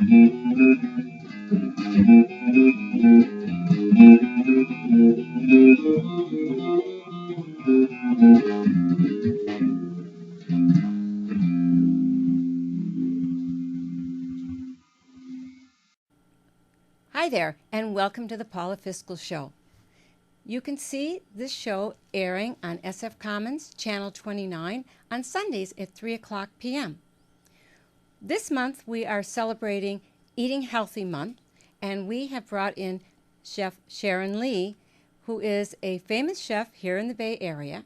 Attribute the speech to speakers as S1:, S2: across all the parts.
S1: Hi there, and welcome to the Paula Fiscal Show. You can see this show airing on SF Commons, Channel 29, on Sundays at 3 o'clock p.m. This month we are celebrating Eating Healthy Month, and we have brought in Chef Sharon Lee, who is a famous chef here in the Bay Area.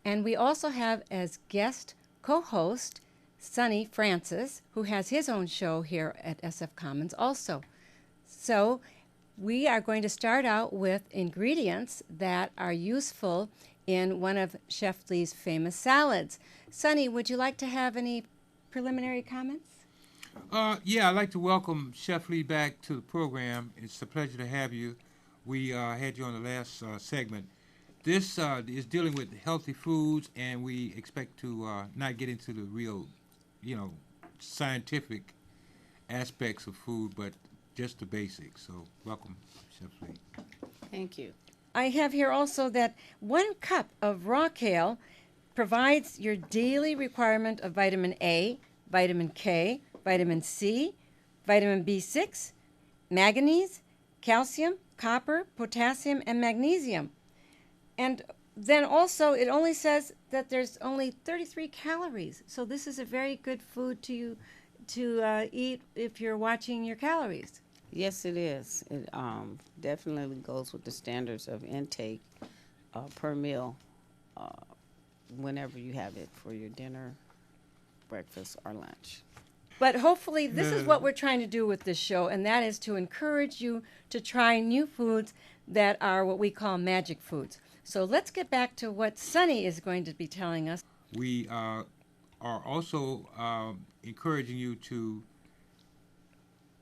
S1: And we also have as guest co-host Sonny Francis, who has his own show here at SF Commons also. So we are going to start out with ingredients that are useful in one of Chef Lee's famous salads. Sonny, would you like to have any preliminary comments?
S2: Yeah, I'd like to welcome Chef Lee back to the program. It's a pleasure to have you. We had you on the last segment. This is dealing with healthy foods, and we expect to not get into the real, scientific aspects of food, but just the basics. So welcome, Chef Lee.
S3: Thank you.
S1: I have here also that 1 cup of raw kale provides your daily requirement of vitamin A, vitamin K, vitamin C, vitamin B6, manganese, calcium, copper, potassium, and magnesium. And then also it only says that there's only 33 calories. So this is a very good food to eat if you're watching your calories.
S3: Yes, it is. It definitely goes with the standards of intake per meal whenever you have it for your dinner, breakfast, or lunch.
S1: But hopefully this is what we're trying to do with this show, and that is to encourage you to try new foods that are what we call magic foods. So let's get back to what Sonny is going to be telling us.
S2: We are also encouraging you to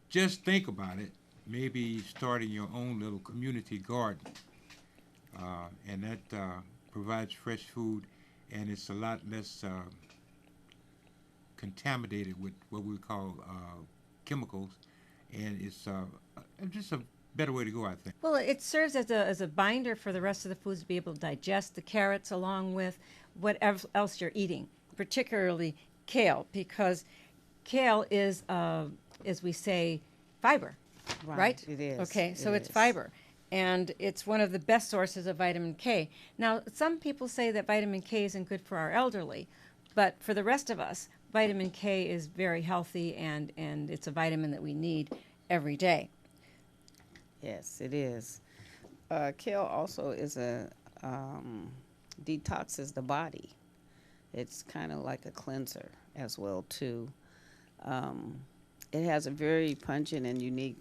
S2: just think about it, maybe starting your own little community garden. And that provides fresh food, and it's a lot less contaminated with what we call chemicals, and it's just a better way to go, I think.
S1: Well, it serves as a binder for the rest of the foods to be able to digest the carrots along with whatever else you're eating, particularly kale, because kale is, as we say, fiber, right?
S3: It is.
S1: Okay, so it's fiber, and it's one of the best sources of vitamin K. Now, some people say that vitamin K isn't good for our elderly, but for the rest of us, vitamin K is very healthy, and it's a vitamin that we need every day.
S3: Yes, it is. Kale also is detoxes the body. It's kind of like a cleanser as well, too. It has a very pungent and unique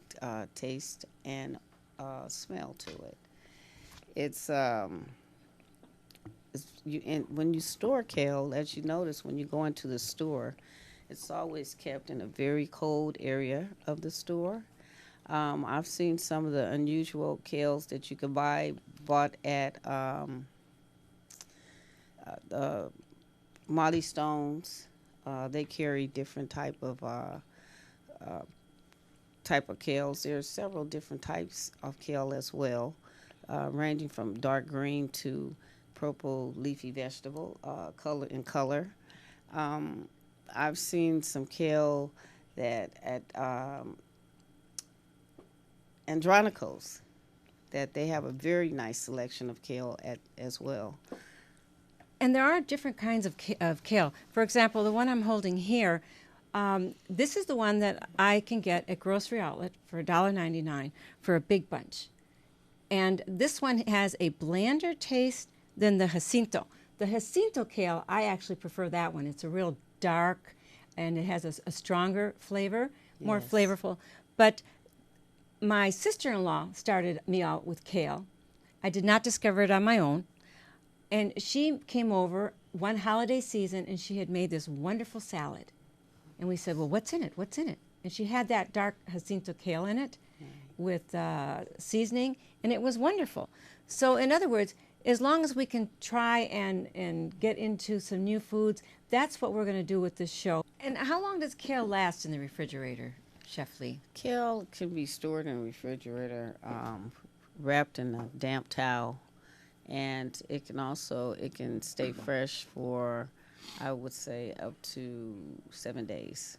S3: taste and smell to it. When you store kale, as you notice when you go into the store, it's always kept in a very cold area of the store. I've seen some of the unusual kales that you could bought at Molly Stone's. They carry different type of kales. There's several different types of kale as well, ranging from dark green to purple leafy vegetable color. I've seen some kale that at Andronicos, that they have a very nice selection of kale as well.
S1: And there are different kinds of kale. For example, the one I'm holding here, this is the one that I can get at Grocery Outlet for $1.99 for a big bunch. And this one has a blander taste than the Jacinto. The Jacinto kale, I actually prefer that one. It's a real dark, and it has a stronger flavor, more flavorful. But my sister-in-law started me out with kale. I did not discover it on my own. And she came over one holiday season, and she had made this wonderful salad. And we said, well, what's in it? What's in it? And she had that dark Jacinto kale in it with seasoning, and it was wonderful. So in other words, as long as we can try and get into some new foods, that's what we're going to do with this show. And how long does kale last in the refrigerator? Chef Lee?
S3: Kale can be stored in a refrigerator, wrapped in a damp towel, and it can stay fresh for, I would say, up to 7 days.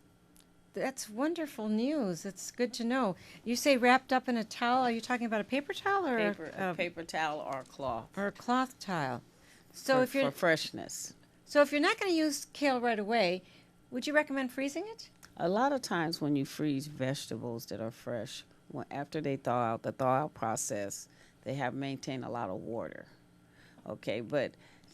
S1: That's wonderful news. It's good to know. You say wrapped up in a towel. Are you talking about a paper towel or
S3: A paper towel or cloth.
S1: or a cloth towel? So
S3: For freshness.
S1: so if you're not going to use kale right away, would you recommend freezing it?
S3: A lot of times when you freeze vegetables that are fresh, after they thaw out, the thaw out process, they have maintained a lot of water. Okay, but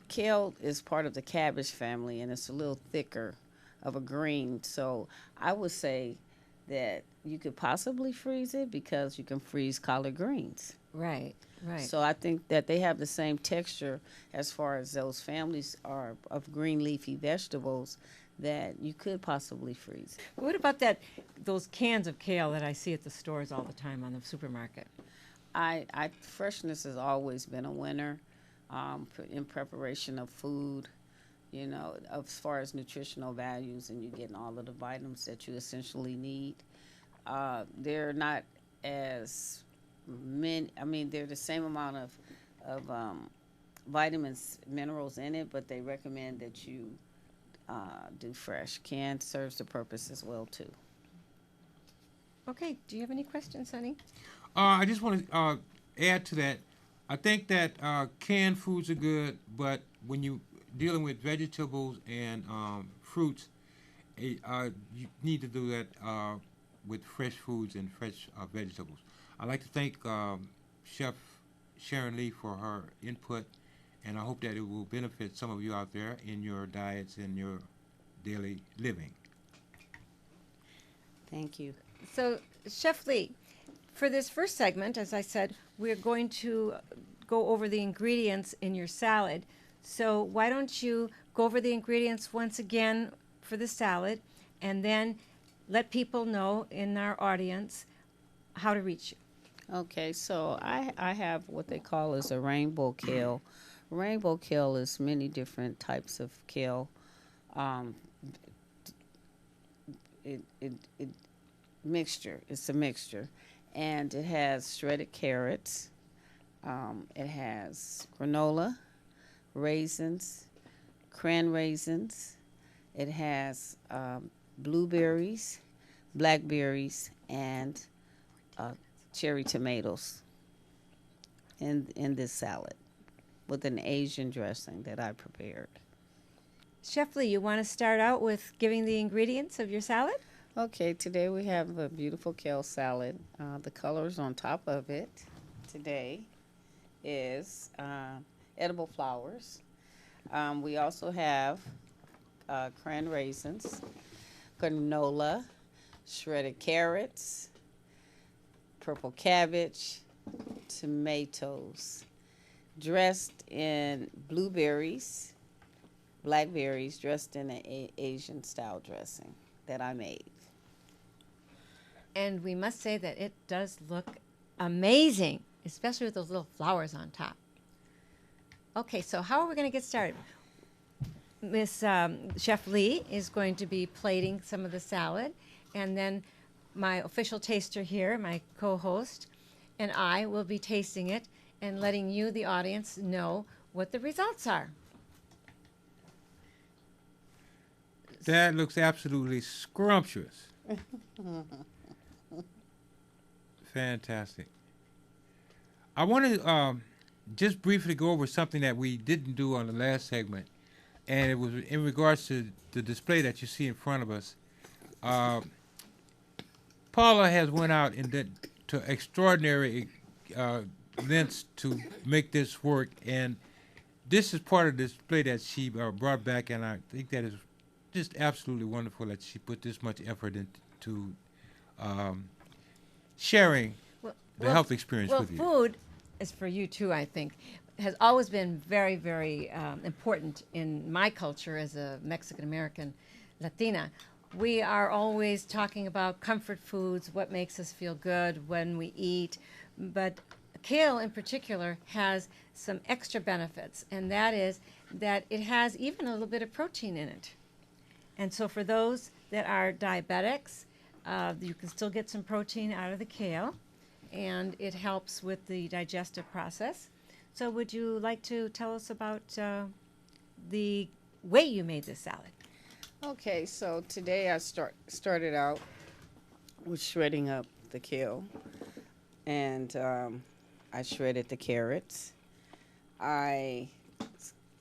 S3: kale is part of the cabbage family, and it's a little thicker of a green. So I would say that you could possibly freeze it because you can freeze collard greens.
S1: Right, right.
S3: So I think that they have the same texture as far as those families are of green leafy vegetables that you could possibly freeze.
S1: What about those cans of kale that I see at the stores all the time on the supermarket?
S3: Freshness has always been a winner in preparation of food, you know, as far as nutritional values, and you're getting all of the vitamins that you essentially need. They're not as many, I mean, they're the same amount of vitamins, minerals in it, but they recommend that you do fresh. Canned serves the purpose as well, too.
S1: Okay, do you have any questions, Sonny?
S2: I just want to add to that. I think that canned foods are good, but when you dealing with vegetables and fruits, you need to do that with fresh foods and fresh vegetables. I'd like to thank Chef Sharon Lee for her input, and I hope that it will benefit some of you out there in your diets and your daily living.
S3: Thank you.
S1: So, Chef Lee, for this first segment, as I said, we're going to go over the ingredients in your salad. So why don't you go over the ingredients once again for the salad, and then let people know in our audience how to reach you.
S3: Okay, so I have what they call as a rainbow kale. Rainbow kale is many different types of kale. It's a mixture, and it has shredded carrots. It has granola, raisins, cran raisins. It has blueberries, blackberries, and cherry tomatoes in this salad with an Asian dressing that I prepared.
S1: Chef Lee, you want to start out with giving the ingredients of your salad?
S3: Okay, today we have a beautiful kale salad. The colors on top of it today is edible flowers. We also have cran raisins, granola, shredded carrots, purple cabbage, tomatoes, dressed in blueberries, blackberries, dressed in an Asian style dressing that I made.
S1: And we must say that it does look amazing, especially with those little flowers on top. Okay, so how are we going to get started? Miss Chef Lee is going to be plating some of the salad, and then my official taster here, my co-host, and I will be tasting it and letting you, the audience, know what the results are.
S2: That looks absolutely scrumptious. Fantastic. I want to just briefly go over something that we didn't do on the last segment, and it was in regards to the display that you see in front of us. Paula has went out to extraordinary lengths to make this work, and this is part of the display that she brought back, and I think that is just absolutely wonderful that she put this much effort into sharing the health experience with you.
S1: Well, food is for you too, I think. Has always been very, very important in my culture as a Mexican-American Latina. We are always talking about comfort foods, what makes us feel good when we eat. But kale in particular has some extra benefits, and that is that it has even a little bit of protein in it. And so for those that are diabetics, You can still get some protein out of the kale, and it helps with the digestive process. So would you like to tell us about the way you made this salad?
S3: Okay, so today I started out with shredding up the kale, and I shredded the carrots. I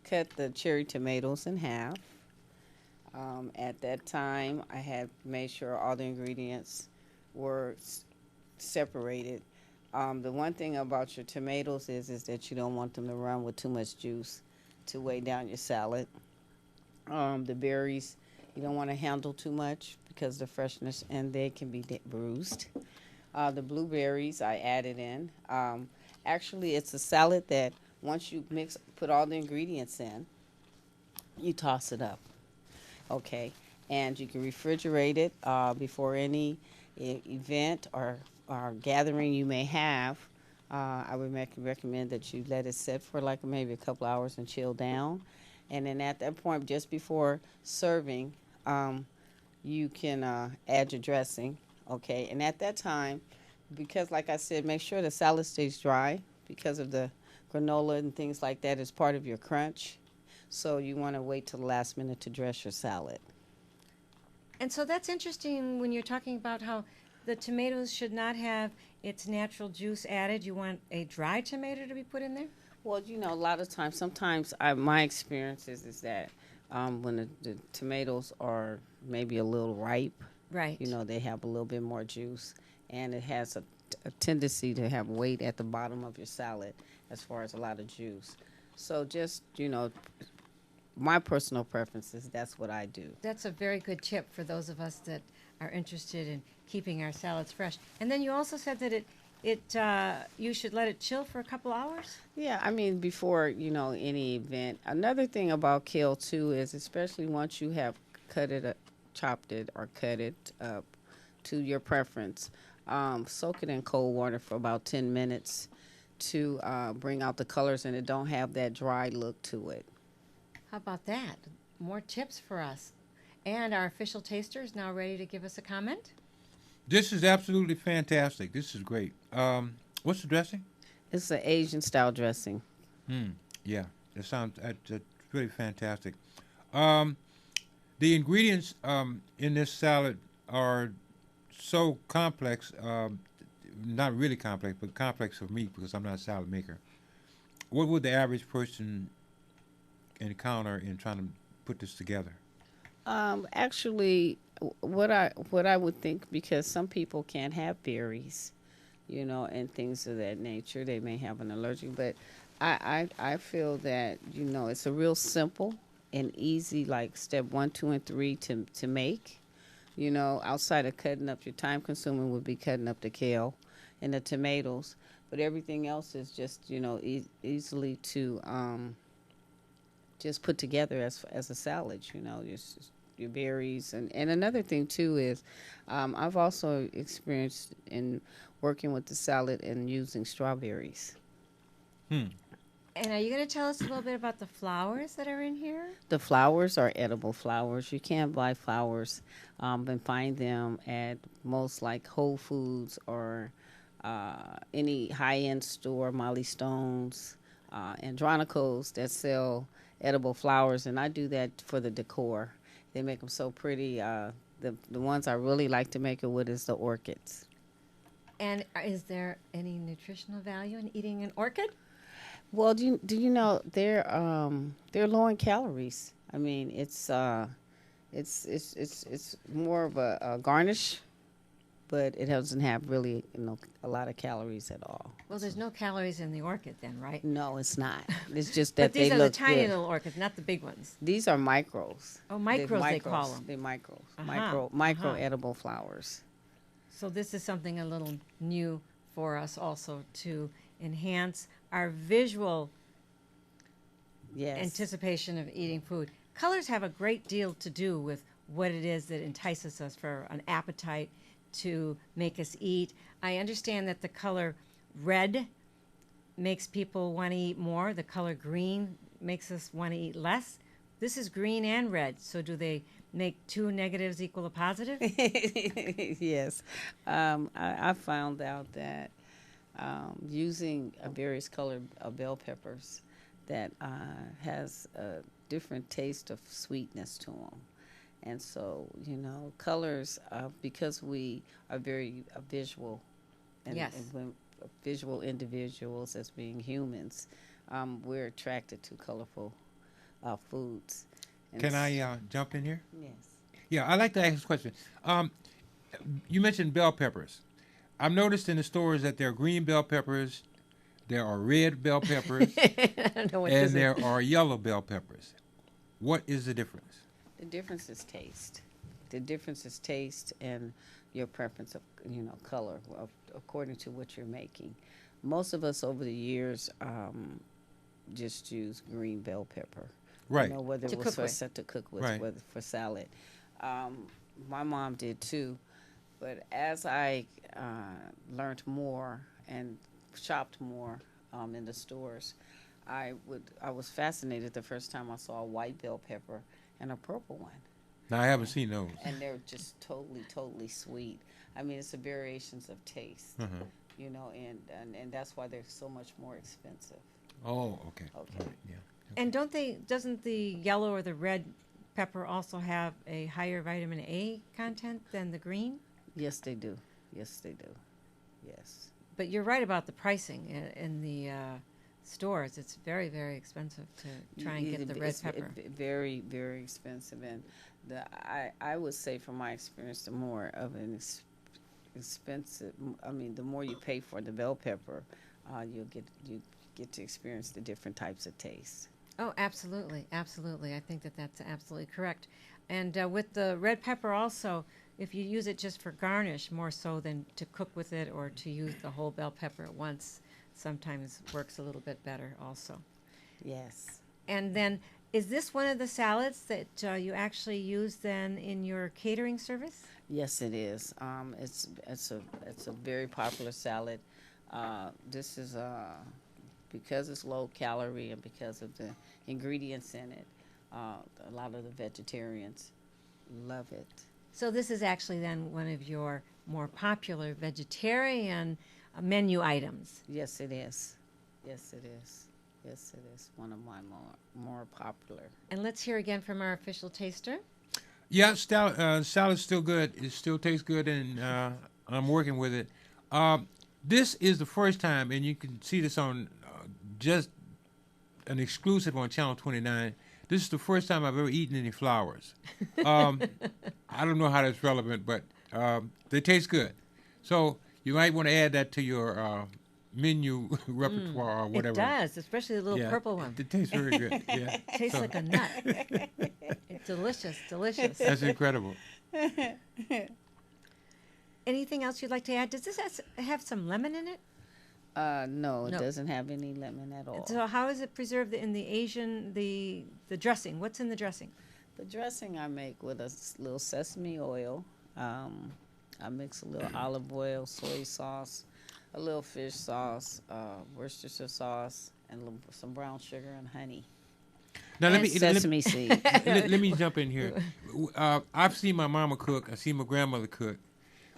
S3: cut the cherry tomatoes in half. At that time, I had made sure all the ingredients were separated. The one thing about your tomatoes is that you don't want them to run with too much juice to weigh down your salad. The berries, you don't want to handle too much because the freshness and they can be bruised. The blueberries I added in. Actually, it's a salad that once you put all the ingredients in, you toss it up. Okay, and you can refrigerate it before any event or gathering you may have. I would recommend that you let it sit for like maybe a couple hours and chill down. And then at that point, just before serving, you can add your dressing. Okay, and at that time, because like I said, make sure the salad stays dry because of the granola and things like that is part of your crunch. So you want to wait till the last minute to dress your salad.
S1: And so that's interesting when you're talking about how the tomatoes should not have its natural juice added. You want a dry tomato to be put in there?
S3: Well, a lot of times, sometimes my experience is that when the tomatoes are maybe a little ripe,
S1: Right.
S3: they have a little bit more juice, and it has a tendency to have weight at the bottom of your salad as far as a lot of juice. So just, my personal preference is that's what I do.
S1: That's a very good tip for those of us that are interested in keeping our salads fresh. And then you also said that you should let it chill for a couple hours?
S3: Yeah, I mean, before, any event. Another thing about kale, too, is especially once you have chopped it or cut it up to your preference, soak it in cold water for about 10 minutes to bring out the colors, and it don't have that dry look to it.
S1: How about that? More tips for us. And our official taster is now ready to give us a comment.
S2: This is absolutely fantastic. This is great. What's the dressing?
S3: It's an Asian style dressing.
S2: Yeah, that's really fantastic. The ingredients in this salad are so complex, not really complex, but complex for me because I'm not a salad maker. What would the average person encounter in trying to put this together?
S3: Actually, what I would think, because some people can't have berries, and things of that nature. They may have an allergic, but I feel that it's a real simple and easy, like step 1, 2, and 3 to make. Outside of cutting up, your time consuming would be cutting up the kale and the tomatoes, but everything else is just easily to just put together as a salad. Just your berries, and another thing too is I've also experienced in working with the salad and using strawberries.
S1: And are you going to tell us a little bit about the flowers that are in here?
S3: The flowers are edible flowers. You can't buy flowers and find them at most like Whole Foods or any high-end store, Molly Stone's, Andronicos that sell edible flowers, and I do that for the decor. They make them so pretty. The ones I really like to make it with is the orchids.
S1: And is there any nutritional value in eating an orchid?
S3: Well, do you know they're low in calories. I mean, it's more of a garnish, but it doesn't have really a lot of calories at all.
S1: Well, there's no calories in the orchid then, right?
S3: No, it's not. It's just that
S1: But these
S3: they
S1: are
S3: look
S1: the tiny
S3: good.
S1: little orchids, not the big ones.
S3: These are micros.
S1: Oh, micros they call them.
S3: They're micros.
S1: Uh-huh,
S3: Micro
S1: uh-huh.
S3: edible flowers.
S1: So this is something a little new for us also to enhance our visual
S3: Yes.
S1: anticipation of eating food. Colors have a great deal to do with what it is that entices us for an appetite to make us eat. I understand that the color red makes people want to eat more. The color green makes us want to eat less. This is green and red. So do they make two negatives equal a positive?
S3: Yes. I found out that using various colored bell peppers that has a different taste of sweetness to them. And so, colors, because we are very visual
S1: Yes.
S3: and when visual individuals as being humans, we're attracted to colorful foods. And
S2: Can I jump in here?
S3: Yes.
S2: Yeah, I'd like to ask a question. You mentioned bell peppers. I've noticed in the stores that there are green bell peppers, there are red bell peppers,
S1: I don't know what
S2: and
S1: this
S2: there
S1: is.
S2: are yellow bell peppers. What is the difference?
S3: The difference is taste. The difference is taste and your preference of color according to what you're making. Most of us over the years just use green bell pepper.
S2: Right.
S3: Whether
S1: To
S3: it was
S1: cook
S3: for
S1: with.
S3: to cook with,
S2: Right.
S3: whether for salad. My mom did too, but as I learned more and shopped more in the stores, I was fascinated the first time I saw a white bell pepper and a purple one.
S2: Now, I haven't seen those.
S3: And they're just totally sweet. I mean, it's the variations of taste,
S2: Uh-huh.
S3: And that's why they're so much more expensive.
S2: Oh, okay.
S3: Okay.
S2: All right, yeah.
S1: And doesn't the yellow or the red pepper also have a higher vitamin A content than the green?
S3: Yes, they do. Yes, they do. Yes.
S1: But you're right about the pricing in the stores. It's very, very expensive to try and get the red
S3: It's
S1: pepper.
S3: very, very expensive, and I would say from my experience, the more of an expensive. I mean, the more you pay for the bell pepper, you get to experience the different types of taste.
S1: Oh, absolutely, absolutely. I think that's absolutely correct. And with the red pepper also, if you use it just for garnish more so than to cook with it or to use the whole bell pepper at once, sometimes works a little bit better also.
S3: Yes.
S1: And then, is this one of the salads that you actually use then in your catering service?
S3: Yes, it is. It's a very popular salad. This is because it's low calorie and because of the ingredients in it. A lot of the vegetarians love it.
S1: So this is actually then one of your more popular vegetarian menu items.
S3: Yes, it is. Yes, it is. Yes, it is one of my more popular.
S1: And let's hear again from our official taster.
S2: Yeah, salad's still good. It still tastes good, and I'm working with it. This is the first time, and you can see this on just an exclusive on Channel 29. This is the first time I've ever eaten any flowers. I don't know how that's relevant, but they taste good. So you might want to add that to your menu repertoire or whatever.
S1: It does, especially the little purple one.
S2: It tastes very good. Yeah,
S1: Tastes like a nut. It's delicious, delicious.
S2: that's incredible.
S1: Anything else you'd like to add? Does this have some lemon in it?
S3: No, it
S1: No.
S3: doesn't have any lemon at all.
S1: So how is it preserved in the Asian, the dressing? What's in the dressing?
S3: The dressing I make with a little sesame oil. I mix a little olive oil, soy sauce, a little fish sauce, Worcestershire sauce, and some brown sugar and honey.
S2: Now
S3: And sesame seed.
S2: let me jump in here. I've seen my mama cook. I've seen my grandmother cook.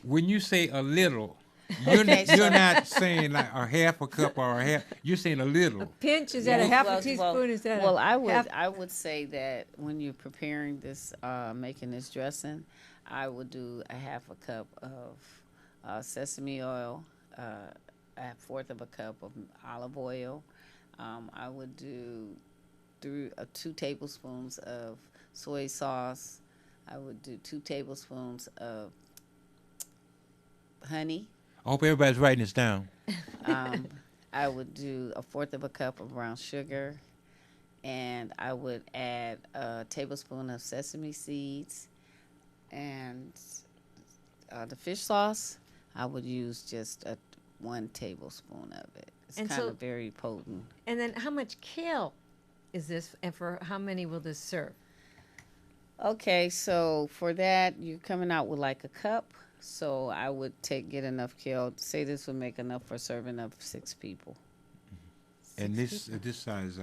S2: When you say a little, you're not saying like a half a cup or a half. You're saying a little.
S1: Pinch, is that a half a
S3: Well,
S1: teaspoon? Is that
S3: well,
S1: a
S3: I
S1: half?
S3: would say that when you're preparing this, making this dressing, I would do a half a cup of sesame oil, a fourth of a cup of olive oil. I would do 2 tablespoons of soy sauce. I would do 2 tablespoons of honey.
S2: I hope everybody's writing this down.
S3: I would do a fourth of a cup of brown sugar, and I would add a tablespoon of sesame seeds, and the fish sauce, I would use just 1 tablespoon of it. It's
S1: And
S3: kind
S1: so-
S3: of very potent.
S1: And then how much kale is this, and for how many will this serve?
S3: Okay, so for that, you're coming out with like a cup. So I would get enough kale. Say this would make enough for serving of 6 people.
S2: And this size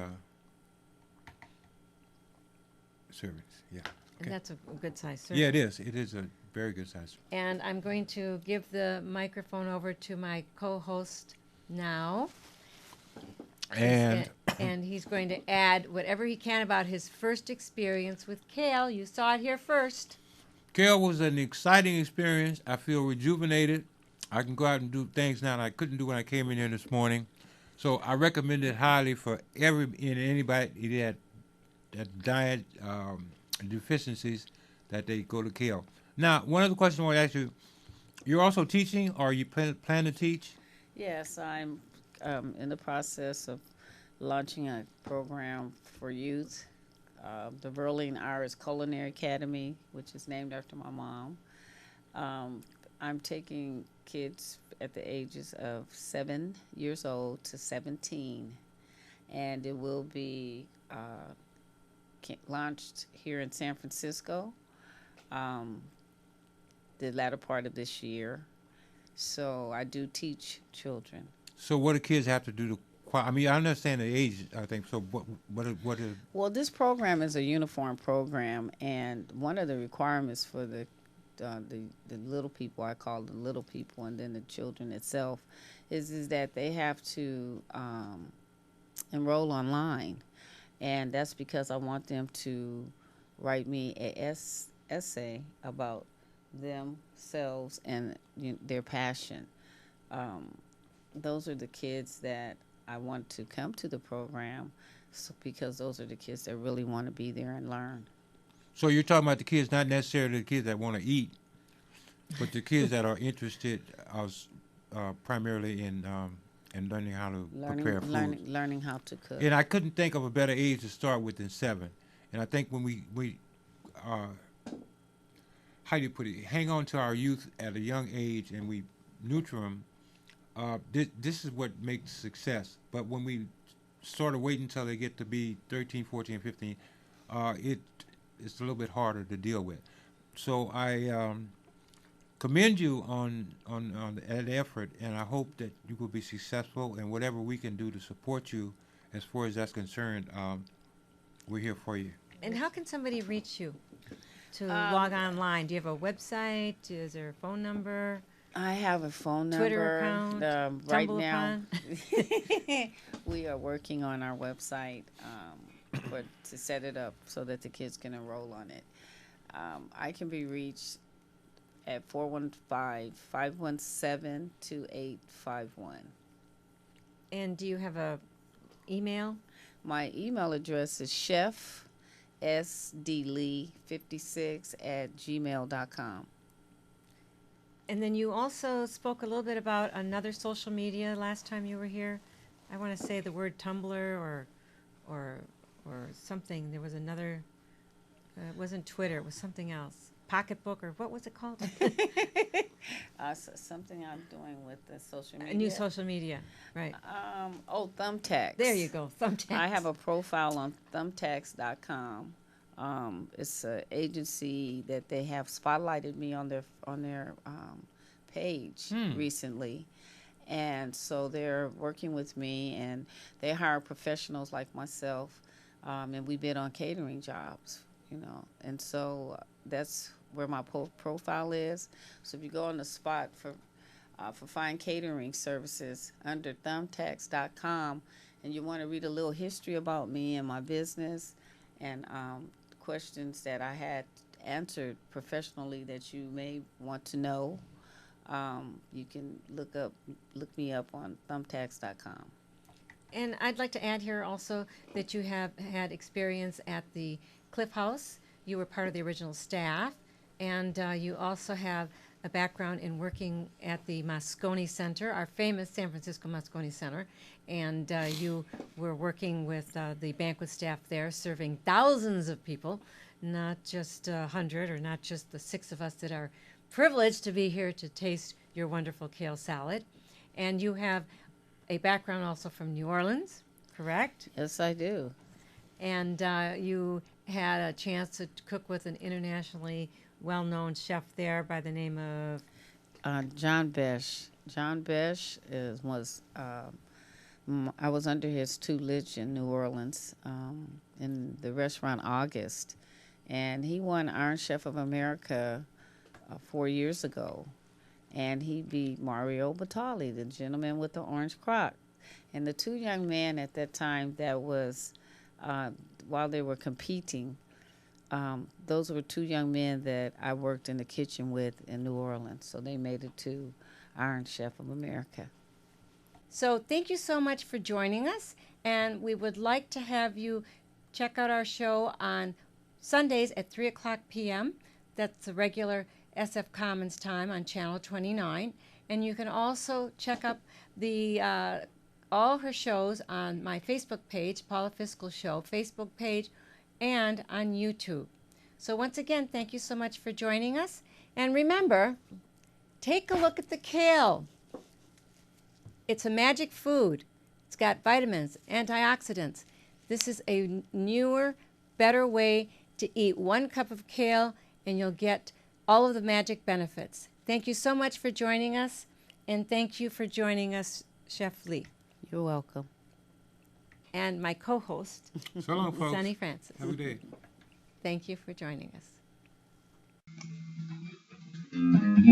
S2: servings, yeah.
S1: And that's a good size serving.
S2: Yeah, it is. It is a very good size.
S1: And I'm going to give the microphone over to my co-host now.
S2: And
S1: And he's going to add whatever he can about his first experience with Kale. You saw it here first.
S2: Kale was an exciting experience. I feel rejuvenated. I can go out and do things now that I couldn't do when I came in here this morning. So I recommend it highly for anybody that diet deficiencies, that they go to Kale. Now, one other question I want to ask you: you're also teaching, or you plan to teach?
S3: Yes, I'm in the process of launching a program for youth, the Verling Irish Culinary Academy, which is named after my mom. I'm taking kids at the ages of 7 years old to 17, and it will be launched here in San Francisco the latter part of this year. So I do teach children.
S2: So what do kids have to do to? I mean, I understand the age. I think so. What is?
S3: Well, this program is a uniform program, and one of the requirements for the little people, I call the little people, and then the children itself, is that they have to enroll online, and that's because I want them to write me a essay about themselves and their passion. Those are the kids that I want to come to the program, because those are the kids that really want to be there and learn.
S2: So you're talking about the kids, not necessarily the kids that want to eat, but the kids that are interested primarily in learning how to prepare food.
S3: Learning how to cook.
S2: And I couldn't think of a better age to start with than 7. And I think when we how do you put it, hang on to our youth at a young age and we nurture them, this is what makes success. But when we sort of wait until they get to be 13, 14, 15, it's a little bit harder to deal with. So I commend you on that effort, and I hope that you will be successful. And whatever we can do to support you, as far as that's concerned, we're here for you.
S1: And how can somebody reach you to log online? Do you have a website? Is there a phone number?
S3: I have a phone number.
S1: Twitter account?
S3: Right now, we are working on our website to set it up so that the kids can enroll on it. I can be reached at 415-517-2851.
S1: And do you have a email?
S3: My email address is chefsdlee56@gmail.com.
S1: And then you also spoke a little bit about another social media last time you were here. I want to say the word Tumblr or something. There was another. It wasn't Twitter. It was something else. Pocketbook, or what was it called?
S3: Something I'm doing with the social media.
S1: A new social media, right?
S3: Thumbtacks.
S1: There you go, Thumbtacks.
S3: I have a profile on thumbtacks.com. It's an agency that they have spotlighted me on their page recently, and so they're working with me, and they hire professionals like myself, and we bid on catering jobs, and so that's where my profile is. So if you go on the spot for fine catering services under thumbtacks.com, and you want to read a little history about me and my business, and questions that I had answered professionally that you may want to know, you can look me up on thumbtacks.com.
S1: And I'd like to add here also that you have had experience at the Cliff House. You were part of the original staff, and you also have a background in working at the Moscone Center, our famous San Francisco Moscone Center, and you were working with the banquet staff there, serving thousands of people, not just 100 or not just the 6 of us that are privileged to be here to taste your wonderful kale salad. And you have a background also from New Orleans, correct?
S3: Yes, I do.
S1: And you had a chance to cook with an internationally well-known chef there by the name of
S3: John Besh. John Besh I was under his tutelage in New Orleans in the restaurant August, and he won Iron Chef of America 4 years ago. And he beat Mario Batali, the gentleman with the orange crock. And the two young men at that time that was, while they were competing, those were two young men that I worked in the kitchen with in New Orleans. So they made it to Iron Chef of America.
S1: So thank you so much for joining us, and we would like to have you check out our show on Sundays at 3 o'clock p.m. That's the regular SF Commons time on Channel 29. And you can also check up the all her shows on my Facebook page, Paula Fiscal Show, Facebook page, and on YouTube. So once again, thank you so much for joining us. And remember, take a look at the kale. It's a magic food. It's got vitamins, antioxidants. This is a newer, better way to eat 1 cup of kale, and you'll get all of the magic benefits. Thank you so much for joining us, and thank you for joining us, Chef Lee.
S3: You're welcome.
S1: And my co-host,
S2: So long, folks.
S1: Sunny Francis.
S2: Have a good day.
S1: Thank you for joining us.
S4: Thank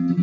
S4: you.